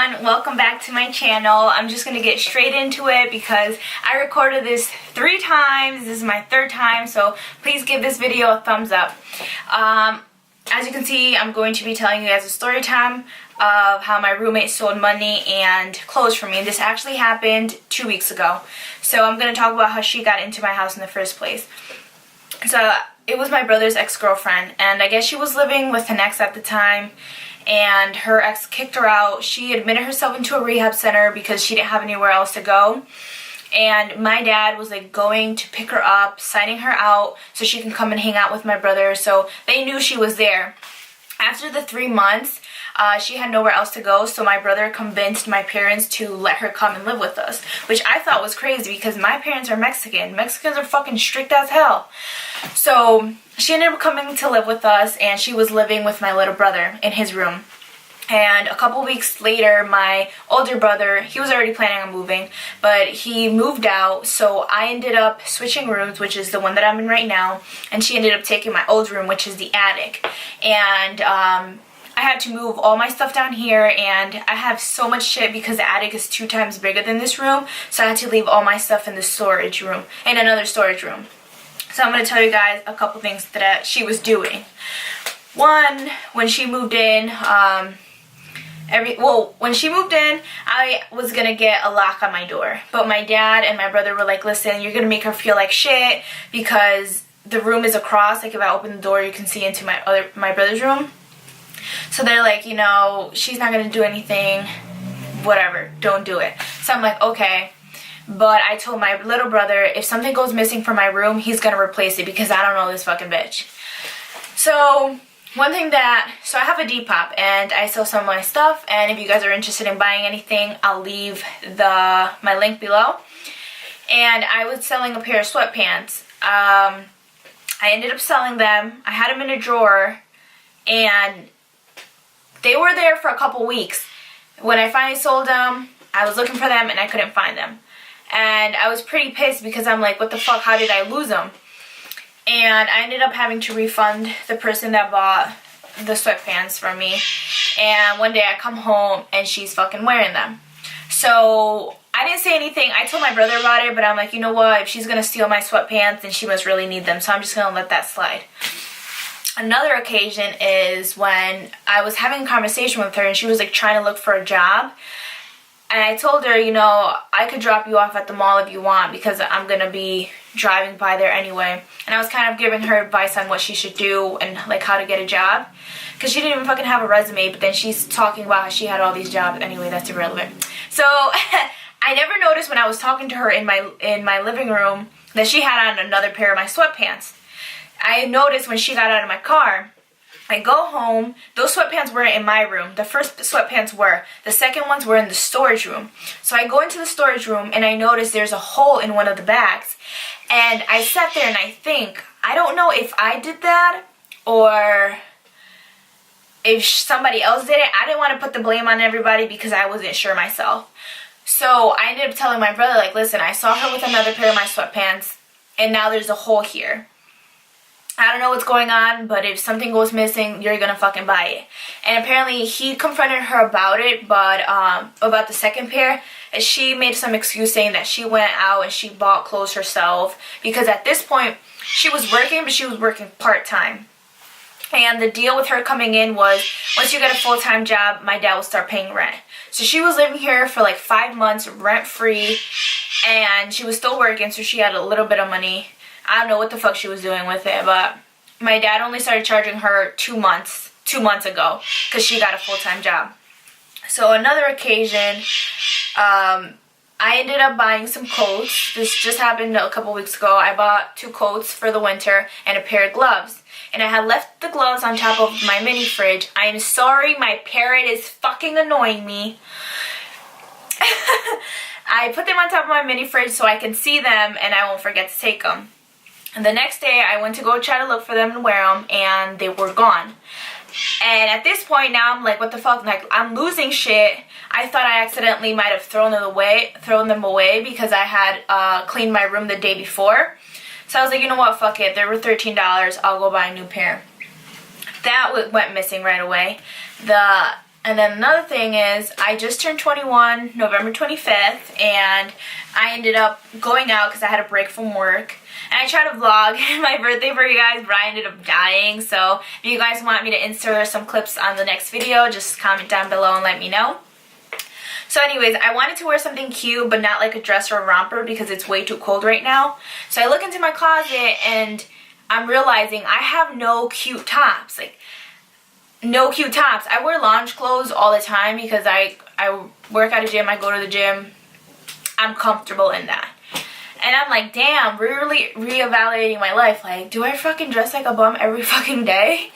everyone, welcome back to my channel. I'm just gonna get straight into it because I recorded this 3 times. This is my 3rd time, so please give this video a thumbs up. As you can see, I'm going to be telling you guys a story time of how my roommate stole money and clothes from me. This actually happened 2 weeks ago, so I'm gonna talk about how she got into my house in the first place. So it was my brother's ex-girlfriend, and I guess she was living with an ex at the time, and her ex kicked her out. She admitted herself into a rehab center because she didn't have anywhere else to go, and my dad was like going to pick her up, signing her out so she can come and hang out with my brother, so they knew she was there. After the 3 months, she had nowhere else to go, so my brother convinced my parents to let her come and live with us, which I thought was crazy because my parents are Mexican. Mexicans are fucking strict as hell. So she ended up coming to live with us, and she was living with my little brother in his room. And a couple weeks later, my older brother, he was already planning on moving, but he moved out, so I ended up switching rooms, which is the one that I'm in right now, and she ended up taking my old room, which is the attic. And I had to move all my stuff down here, and I have so much shit because the attic is 2 times bigger than this room, so I had to leave all my stuff in the storage room, in another storage room. So I'm going to tell you guys a couple things that she was doing. One, when she moved in, when she moved in, I was gonna get a lock on my door, but my dad and my brother were like, listen, you're gonna make her feel like shit because the room is across, like if I open the door you can see into my brother's room. So they're like, you know, she's not gonna do anything, whatever, don't do it. So I'm like, okay. But I told my little brother, if something goes missing from my room, he's gonna replace it because I don't know this fucking bitch. So so I have a Depop and I sell some of my stuff, and if you guys are interested in buying anything, I'll leave my link below. And I was selling a pair of sweatpants. I ended up selling them. I had them in a drawer, and they were there for a couple weeks. When I finally sold them, I was looking for them and I couldn't find them. And I was pretty pissed because I'm like, what the fuck, how did I lose them? And I ended up having to refund the person that bought the sweatpants from me. And one day I come home and she's fucking wearing them. So I didn't say anything. I told my brother about it, but I'm like, you know what? If she's gonna steal my sweatpants, then she must really need them. So I'm just gonna let that slide. Another occasion is when I was having a conversation with her and she was like trying to look for a job. And I told her, you know, I could drop you off at the mall if you want because I'm going to be driving by there anyway. And I was kind of giving her advice on what she should do and like how to get a job. Because she didn't even fucking have a resume, but then she's talking about how she had all these jobs. Anyway, that's irrelevant. So I never noticed when I was talking to her in my living room that she had on another pair of my sweatpants. I noticed when she got out of my car. I go home, those sweatpants weren't in my room. The first sweatpants were. The second ones were in the storage room. So I go into the storage room and I notice there's a hole in one of the bags. And I sat there and I think, I don't know if I did that or if somebody else did it. I didn't want to put the blame on everybody because I wasn't sure myself. So I ended up telling my brother, like, listen, I saw her with another pair of my sweatpants and now there's a hole here. I don't know what's going on, but if something goes missing, you're gonna fucking buy it. And apparently he confronted her about it, but about the second pair, she made some excuse saying that she went out and she bought clothes herself because at this point she was working, but she was working part-time. And the deal with her coming in was, once you get a full-time job, my dad will start paying rent. So she was living here for like 5 months rent-free, and she was still working, so she had a little bit of money. I don't know what the fuck she was doing with it, but my dad only started charging her 2 months ago because she got a full-time job. So another occasion, I ended up buying some coats. This just happened a couple weeks ago. I bought 2 coats for the winter and a pair of gloves. And I had left the gloves on top of my mini fridge. I am sorry, my parrot is fucking annoying me. I put them on top of my mini fridge so I can see them and I won't forget to take them. And the next day, I went to go try to look for them and wear them, and they were gone. And at this point now, I'm like, what the fuck? Like, I'm losing shit. I thought I accidentally might have thrown them away because I had cleaned my room the day before. So I was like, you know what? Fuck it. They were $13. I'll go buy a new pair. That went missing right away. The And then another thing is, I just turned 21 November 25th, and I ended up going out because I had a break from work. And I tried to vlog my birthday for you guys, but I ended up dying. So if you guys want me to insert some clips on the next video, just comment down below and let me know. So anyways, I wanted to wear something cute, but not like a dress or a romper because it's way too cold right now. So I look into my closet and I'm realizing I have no cute tops. Like, no cute tops. I wear lounge clothes all the time because I work at a gym, I go to the gym. I'm comfortable in that. And I'm like, damn, really reevaluating my life. Like, do I fucking dress like a bum every fucking day?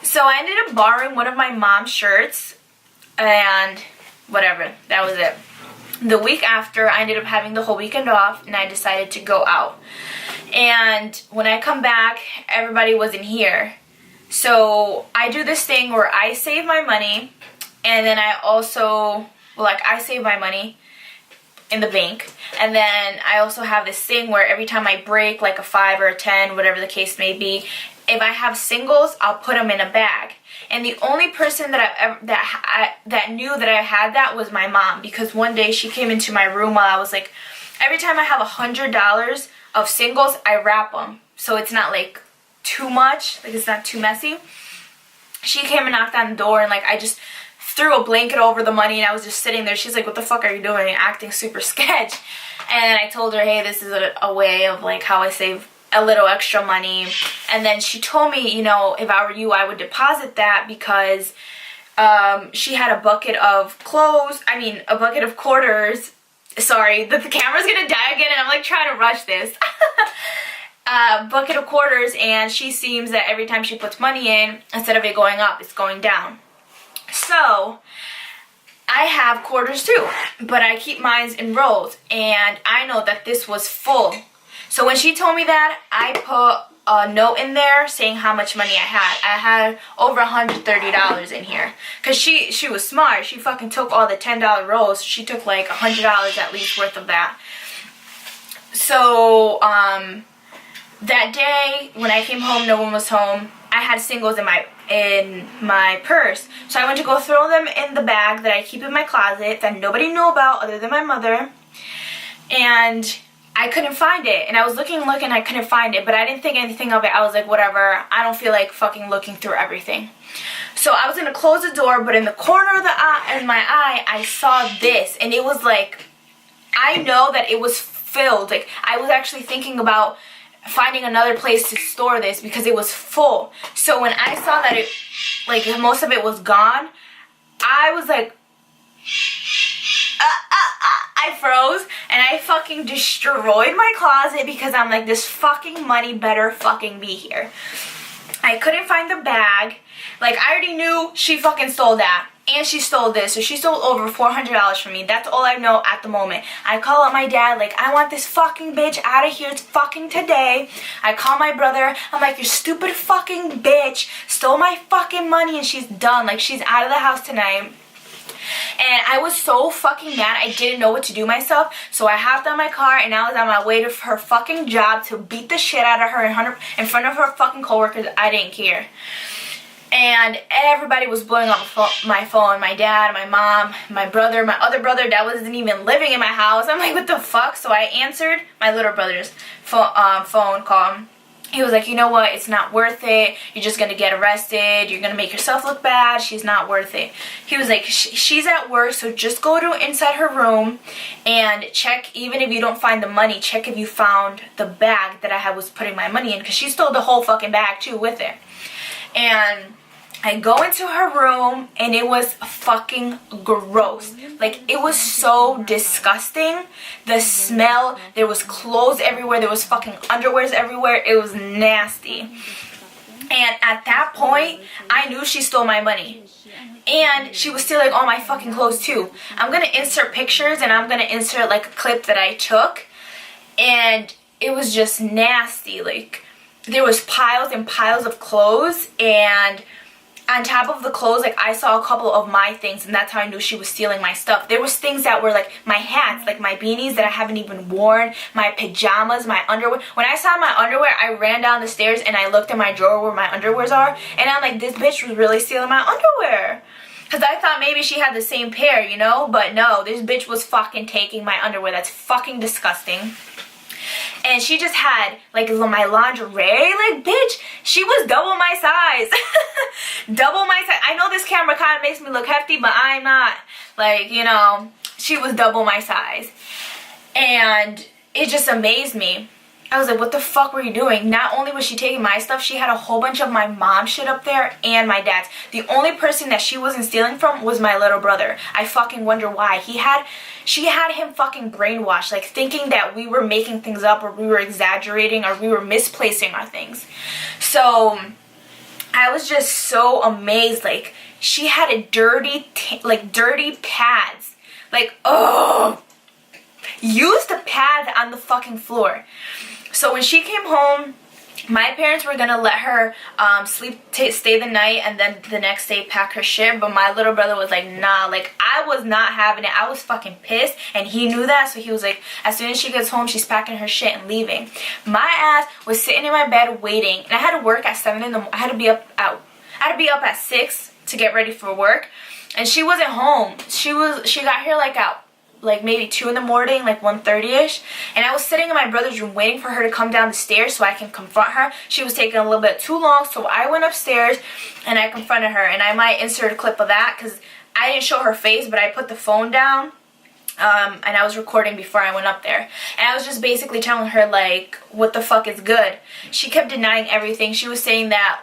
So I ended up borrowing one of my mom's shirts and whatever, that was it. The week after, I ended up having the whole weekend off and I decided to go out. And when I come back, everybody wasn't here. So I do this thing where I save my money, and then I also, I save my money in the bank, and then I also have this thing where every time I break like a 5 or a 10, whatever the case may be, if I have singles, I'll put them in a bag. And the only person that that knew that I had that was my mom, because one day she came into my room while I was like, every time I have $100 of singles, I wrap them so it's not like too much, like it's not too messy. She came and knocked on the door, and like I just threw a blanket over the money, and I was just sitting there. She's like, what the fuck are you doing? Acting super sketch. And I told her, hey, this is a way of like how I save a little extra money. And then she told me, you know, if I were you, I would deposit that, because she had a bucket of clothes, a bucket of quarters. Sorry, the camera's gonna die again, and I'm like trying to rush this. Bucket of quarters, and she seems that every time she puts money in, instead of it going up, it's going down. So I have quarters too, but I keep mine in rolls, and I know that this was full. So when she told me that, I put a note in there saying how much money I had. I had over $130 in here, because she was smart. She fucking took all the $10 rolls. She took like $100 at least worth of that. So that day when I came home, no one was home. I had singles in my purse, so I went to go throw them in the bag that I keep in my closet that nobody knew about other than my mother, and I couldn't find it. And I was looking, I couldn't find it, but I didn't think anything of it. I was like, whatever, I don't feel like fucking looking through everything. So I was gonna close the door, but in the corner of my eye, I saw this, and it was like, I know that it was filled. Like, I was actually thinking about finding another place to store this because it was full. So when I saw that it, like, most of it was gone, I was like, I froze, and I fucking destroyed my closet because I'm like, this fucking money better fucking be here. I couldn't find the bag. Like, I already knew she fucking stole that. And she stole this, so she stole over $400 from me. That's all I know at the moment. I call up my dad, like, I want this fucking bitch out of here. It's fucking today. I call my brother. I'm like, your stupid fucking bitch stole my fucking money, and she's done. Like, she's out of the house tonight. And I was so fucking mad, I didn't know what to do myself. So I hopped on my car, and I was on my way to her fucking job to beat the shit out of her in front of her fucking coworkers. I didn't care. And everybody was blowing up my phone. My dad, my mom, my brother, my other brother that wasn't even living in my house. I'm like, what the fuck? So I answered my little brother's phone call. He was like, you know what? It's not worth it. You're just going to get arrested. You're going to make yourself look bad. She's not worth it. He was like, she's at work, so just go to inside her room and check. Even if you don't find the money, check if you found the bag that I was putting my money in, because she stole the whole fucking bag too with it. And I go into her room, and it was fucking gross. Like, it was so disgusting. The smell, there was clothes everywhere, there was fucking underwears everywhere. It was nasty. And at that point, I knew she stole my money. And she was stealing all my fucking clothes too. I'm gonna insert pictures, and I'm gonna insert like a clip that I took. And it was just nasty. Like, there was piles and piles of clothes, and on top of the clothes, like, I saw a couple of my things, and that's how I knew she was stealing my stuff. There was things that were like my hats, like my beanies that I haven't even worn, my pajamas, my underwear. When I saw my underwear, I ran down the stairs and I looked in my drawer where my underwears are, and I'm like, this bitch was really stealing my underwear. Because I thought maybe she had the same pair, you know? But no, this bitch was fucking taking my underwear. That's fucking disgusting. And she just had, like, my lingerie. Like, bitch, she was double my size. Double my size. I know this camera kind of makes me look hefty, but I'm not. Like, you know, she was double my size. And it just amazed me. I was like, what the fuck were you doing? Not only was she taking my stuff, she had a whole bunch of my mom's shit up there and my dad's. The only person that she wasn't stealing from was my little brother. I fucking wonder why. She had him fucking brainwashed, like thinking that we were making things up or we were exaggerating or we were misplacing our things. So I was just so amazed. Like, she had a dirty pads. Like, oh, use the pad on the fucking floor. So when she came home, my parents were gonna let her stay the night and then the next day pack her shit, but my little brother was like, nah. Like, I was not having it. I was fucking pissed, and he knew that, so he was like, as soon as she gets home, she's packing her shit and leaving. My ass was sitting in my bed waiting, and I had to work at 7 in the morning. I had to be up at 6 to get ready for work, and she wasn't home. She got here like maybe 2 in the morning, like 1:30ish, and I was sitting in my brother's room waiting for her to come down the stairs so I can confront her. She was taking a little bit too long, so I went upstairs and I confronted her, and I might insert a clip of that because I didn't show her face, but I put the phone down and I was recording before I went up there, and I was just basically telling her, like, what the fuck is good. She kept denying everything. She was saying that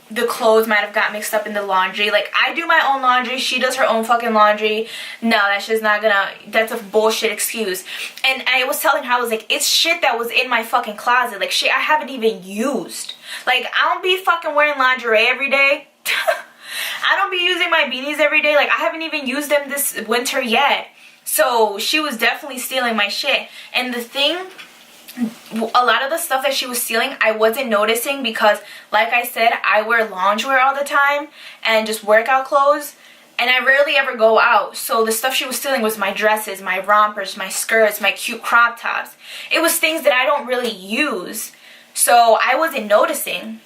the clothes might have got mixed up in the laundry. Like, I do my own laundry, she does her own fucking laundry. No, that's just not gonna, that's a bullshit excuse. And I was telling her, I was like, it's shit that was in my fucking closet, like shit I haven't even used. Like, I don't be fucking wearing lingerie every day. I don't be using my beanies every day. Like, I haven't even used them this winter yet. So she was definitely stealing my shit. And the thing, a lot of the stuff that she was stealing, I wasn't noticing because, like I said, I wear loungewear all the time and just workout clothes, and I rarely ever go out. So the stuff she was stealing was my dresses, my rompers, my skirts, my cute crop tops. It was things that I don't really use, so I wasn't noticing.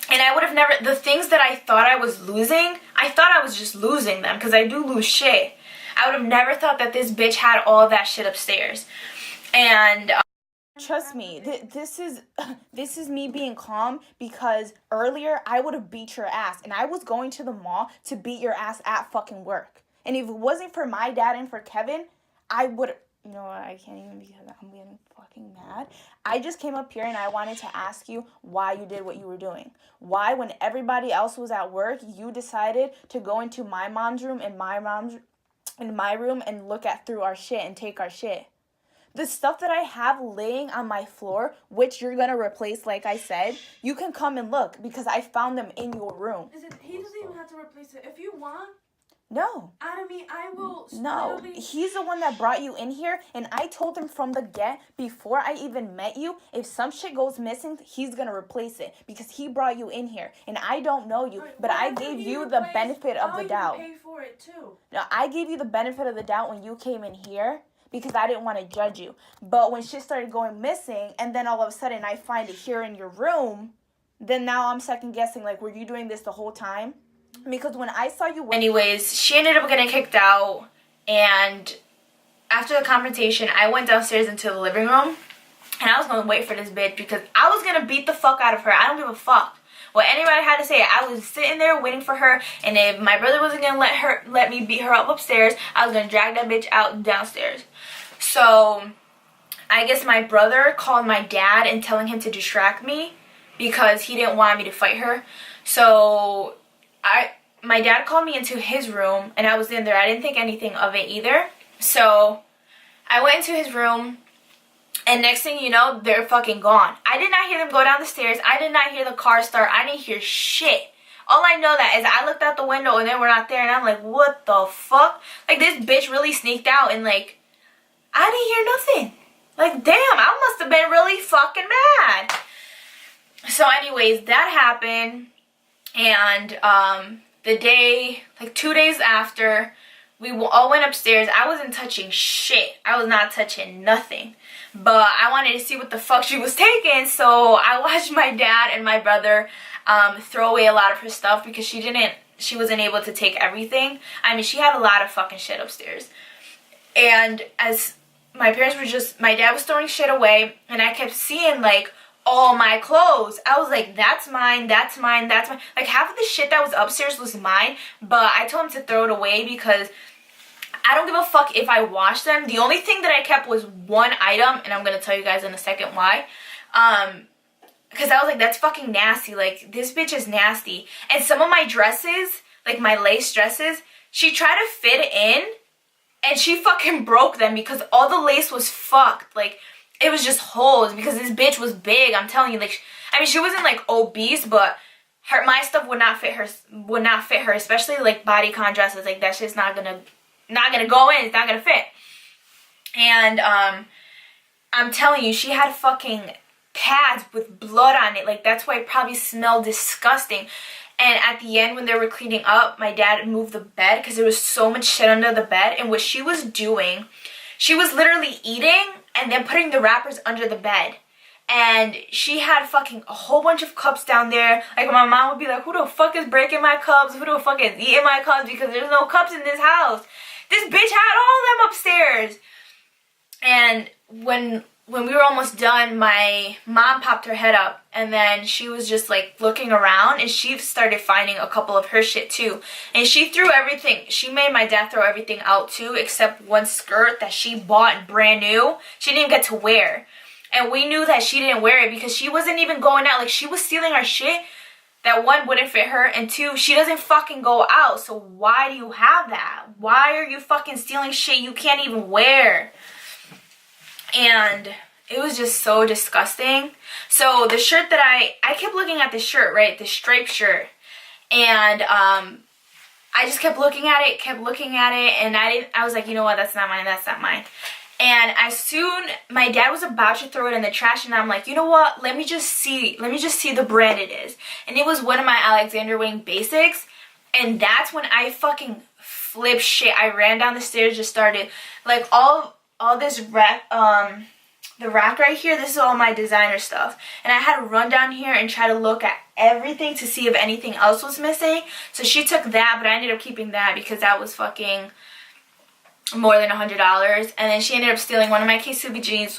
And I would have never, the things that I thought I was losing, I thought I was just losing them because I do lose shit. I would have never thought that this bitch had all of that shit upstairs. And trust me, this is me being calm, because earlier I would have beat your ass, and I was going to the mall to beat your ass at fucking work. And if it wasn't for my dad and for Kevin, I would, you know what, I can't even because I'm getting fucking mad. I just came up here and I wanted to ask you why you did what you were doing. Why, when everybody else was at work, you decided to go into my mom's room and my room and look at through our shit and take our shit. The stuff that I have laying on my floor, which you're going to replace, like I said, you can come and look because I found them in your room. He doesn't even have to replace it. If you want. No. I will. No. He's the one that brought you in here, and I told him from the get, before I even met you, if some shit goes missing, he's going to replace it because he brought you in here. And I don't know you, but I gave you the benefit of the doubt. I'll even pay for it too. No, I gave you the benefit of the doubt when you came in here, because I didn't want to judge you. But when shit started going missing, and then all of a sudden I find it here in your room, then now I'm second guessing, like, were you doing this the whole time? Because when I saw you... Anyways, she ended up getting kicked out, and after the confrontation, I went downstairs into the living room, and I was going to wait for this bitch, because I was going to beat the fuck out of her. I don't give a fuck what anybody had to say. I was sitting there waiting for her, and if my brother wasn't going to let me beat her up upstairs, I was going to drag that bitch out downstairs. So I guess my brother called my dad and telling him to distract me because he didn't want me to fight her. So my dad called me into his room, and I was in there. I didn't think anything of it either. So I went into his room, and next thing you know, they're fucking gone. I did not hear them go down the stairs. I did not hear the car start. I didn't hear shit. All I know that is I looked out the window and they were not there, and I'm like, what the fuck? Like, this bitch really sneaked out, and like, I didn't hear nothing. Like, damn, I must have been really fucking mad. So anyways, that happened, and the day, like 2 days after, we all went upstairs. I wasn't touching shit. I was not touching nothing. But I wanted to see what the fuck she was taking, so I watched my dad and my brother throw away a lot of her stuff because she she wasn't able to take everything. I mean, she had a lot of fucking shit upstairs. And as my dad was throwing shit away, and I kept seeing, like, all my clothes. I was like, that's mine, that's mine, that's mine. Like, half of the shit that was upstairs was mine, but I told him to throw it away because I don't give a fuck if I wash them. The only thing that I kept was one item, and I'm gonna tell you guys in a second why. Because I was like, that's fucking nasty. Like, this bitch is nasty. And some of my dresses, like my lace dresses, she tried to fit in, and she fucking broke them because all the lace was fucked. Like, it was just holes because this bitch was big. I'm telling you, like, I mean, she wasn't like obese, but my stuff would not fit her, especially like bodycon dresses. Like, that shit's not gonna go in. It's not gonna fit. And I'm telling you, she had fucking pads with blood on it. Like, that's why it probably smelled disgusting. And at the end, when they were cleaning up, my dad moved the bed because there was so much shit under the bed. And what she was doing, she was literally eating and then putting the wrappers under the bed. And she had fucking a whole bunch of cups down there. Like, my mom would be like, who the fuck is breaking my cups? Who the fuck is eating my cups? Because there's no cups in this house. This bitch had all of them upstairs. And when we were almost done, my mom popped her head up, and then she was just like looking around, and she started finding a couple of her shit too. And she threw everything. She made my dad throw everything out too, except one skirt that she bought brand new. She didn't even get to wear. And we knew that she didn't wear it because she wasn't even going out. Like, she was stealing our shit that, one, wouldn't fit her, and two, she doesn't fucking go out. So why do you have that? Why are you fucking stealing shit you can't even wear? And it was just so disgusting. So the shirt that I kept looking at this shirt, right? The striped shirt. And I just kept looking at it, and I was like, you know what, that's not mine, that's not mine. And my dad was about to throw it in the trash, and I'm like, you know what, let me just see the brand it is. And it was one of my Alexander Wang basics, and that's when I fucking flipped shit. I ran down the stairs, just started, like, all this rack, the rack right here, this is all my designer stuff. And I had to run down here and try to look at everything to see if anything else was missing. So she took that, but I ended up keeping that because that was fucking more than $100. And then she ended up stealing one of my K-Subi jeans,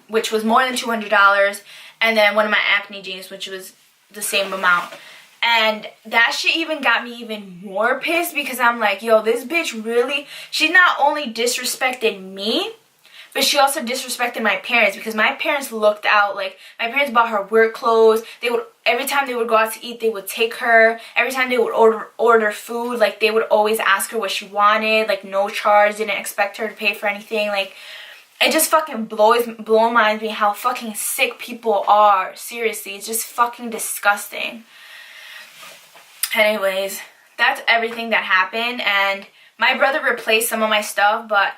which was more than $200. And then one of my Acne jeans, which was the same amount. And that shit even got me even more pissed because I'm like, yo, this bitch really, she not only disrespected me, but she also disrespected my parents because my parents looked out. Like, my parents bought her work clothes. Every time they would go out to eat, they would take her. Every time they would order food, like, they would always ask her what she wanted. Like, no charge, didn't expect her to pay for anything. Like, it just fucking blows minds me how fucking sick people are. Seriously, it's just fucking disgusting. Anyways, that's everything that happened. And my brother replaced some of my stuff, but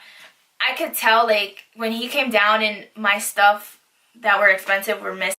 I could tell, like, when he came down and my stuff that were expensive were missing.